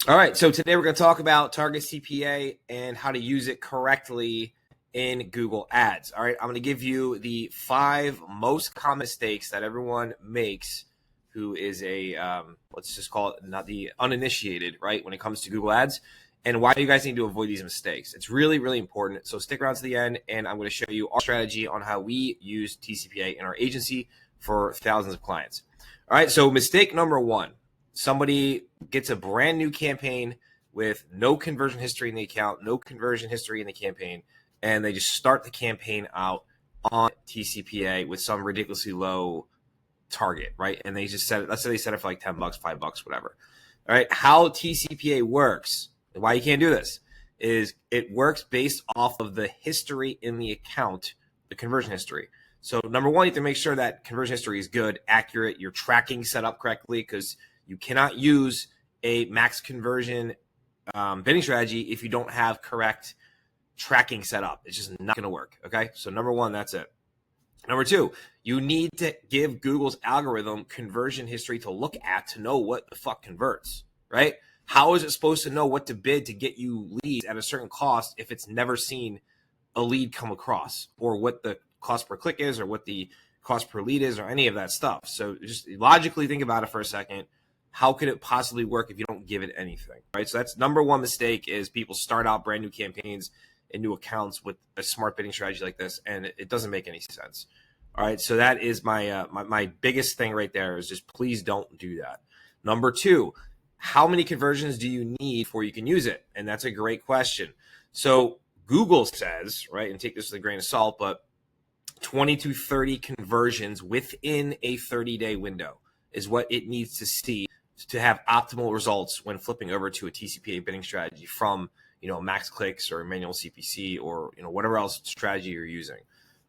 All right, so today we're going to talk about target CPA and how to use it correctly in Google Ads. All right, I'm going to give you the 5 most common mistakes that everyone makes who is a, let's just call it not the uninitiated, right, when it comes to Google Ads, and why you guys need to avoid these mistakes. It's really, really important. So stick around to the end, and I'm going to show you our strategy on how we use TCPA in our agency for thousands of clients. All right, so mistake number 1. Somebody gets a brand new campaign with no conversion history in the account, no conversion history in the campaign, and they just start the campaign out on TCPA with some ridiculously low target, right? And they just set it, let's say they set it for like $10, $5, whatever. All right. How TCPA works, and why you can't do this, is it works based off of the history in the account, the conversion history. So number 1, you have to make sure that conversion history is good, accurate, your tracking set up correctly, because you cannot use a max conversion bidding strategy if you don't have correct tracking set up. It's just not going to work. Okay. So number 1, that's it. Number 2, you need to give Google's algorithm conversion history to look at to know what the fuck converts, right? How is it supposed to know what to bid to get you leads at a certain cost if it's never seen a lead come across, or what the cost per click is, or what the cost per lead is, or any of that stuff? So just logically think about it for a second. How could it possibly work if you don't give it anything, right? So that's number 1 mistake, is people start out brand new campaigns and new accounts with a smart bidding strategy like this, and it doesn't make any sense. All right, so that is my my biggest thing right there, is just please don't do that. Number 2, how many conversions do you need before you can use it? And that's a great question. So Google says, right, and take this with a grain of salt, but 20 to 30 conversions within a 30-day window is what it needs to see to have optimal results when flipping over to a TCPA bidding strategy from, max clicks or manual CPC or, whatever else strategy you're using.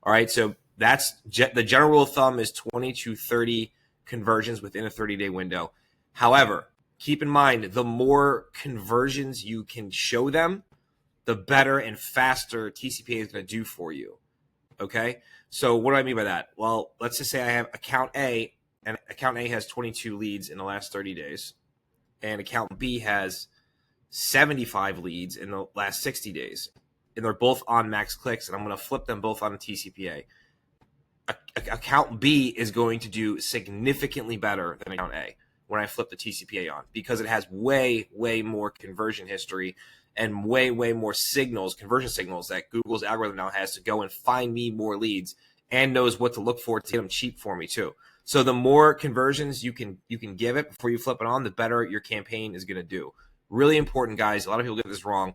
All right. So that's the general rule of thumb, is 20 to 30 conversions within a 30-day window. However, keep in mind, the more conversions you can show them, the better and faster TCPA is going to do for you. Okay. So what do I mean by that? Well, let's just say I have account A, and account A has 22 leads in the last 30 days, and account B has 75 leads in the last 60 days, and they're both on max clicks, and I'm going to flip them both on a TCPA. Account B is going to do significantly better than account A when I flip the TCPA on, because it has way, way more conversion history and way, way more signals, conversion signals, that Google's algorithm now has to go and find me more leads, and knows what to look for to get them cheap for me too. So the more conversions you can give it before you flip it on, the better your campaign is going to do. Really important, guys. A lot of people get this wrong,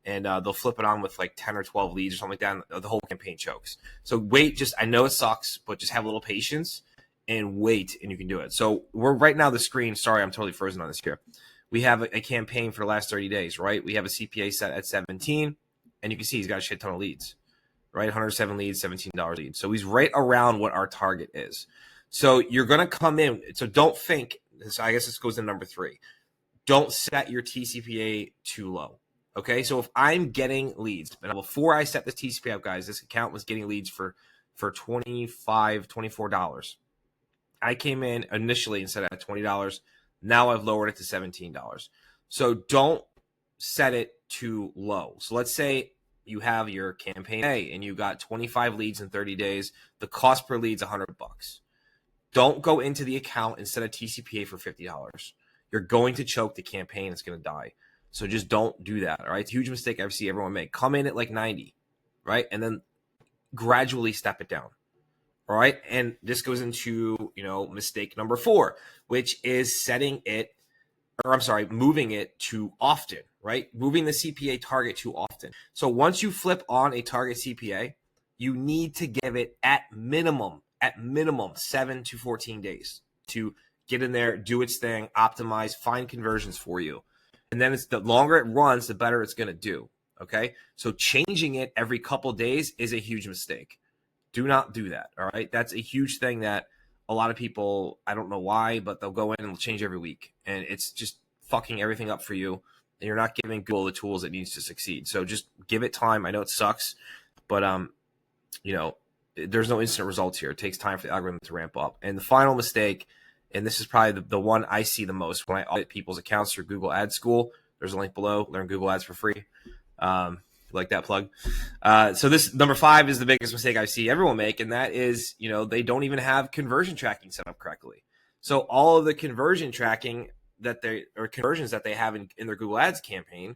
and they'll flip it on with like 10 or 12 leads or something like that, and the whole campaign chokes. So wait, I know it sucks, but just have a little patience and wait, and you can do it. So we're right now, the screen, sorry, I'm totally frozen on this here. We have a campaign for the last 30 days, right? We have a CPA set at 17, and you can see he's got a shit ton of leads, right? 107 leads, $17 leads. So he's right around what our target is. So you're going to come in. So don't think, I guess this goes in number 3. Don't set your TCPA too low. Okay. So if I'm getting leads, but before I set this TCPA up, guys, this account was getting leads for $25, $24. I came in initially and set it at $20. Now I've lowered it to $17. So don't set it too low. So let's say you have your campaign A and you got 25 leads in 30 days. The cost per lead is $100. Don't go into the account and set a TCPA for $50. You're going to choke the campaign. It's going to die. So just don't do that. All right. It's a huge mistake I see everyone make. Come in at like 90, right? And then gradually step it down. All right. And this goes into, mistake number 4, which is moving it too often, right? Moving the CPA target too often. So once you flip on a target CPA, you need to give it at minimum 7 to 14 days to get in there, do its thing, optimize, find conversions for you. And then the longer it runs, the better it's going to do. Okay. So changing it every couple of days is a huge mistake. Do not do that. All right. That's a huge thing that a lot of people, I don't know why, but they'll go in and they'll change every week. And it's just fucking everything up for you. And you're not giving Google the tools it needs to succeed. So just give it time. I know it sucks, but there's no instant results here. It takes time for the algorithm to ramp up. And the final mistake and this is probably the one I see the most when I audit people's accounts through Google Ads School. There's a link below. Learn Google Ads for free. Like that plug. So this number 5 is the biggest mistake I see everyone make, and that is, they don't even have conversion tracking set up correctly. So all of the conversion tracking conversions that they have in their Google Ads campaign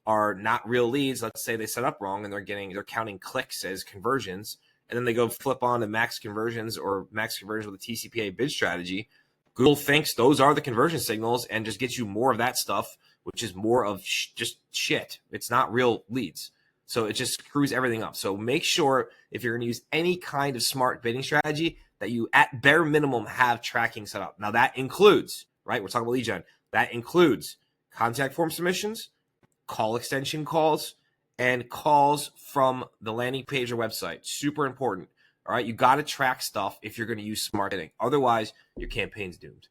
are not real leads. Let's say they set up wrong and they're counting clicks as conversions, and then they go flip on to max conversions with a TCPA bid strategy. Google thinks those are the conversion signals and just gets you more of that stuff, which is more of just shit. It's not real leads. So it just screws everything up. So make sure if you're going to use any kind of smart bidding strategy that you at bare minimum have tracking set up. Now that includes, right? We're talking about lead gen. That includes contact form submissions, call extension calls, and calls from the landing page or website. Super important. All right. You got to track stuff if you're going to use smart bidding. Otherwise, your campaign's doomed.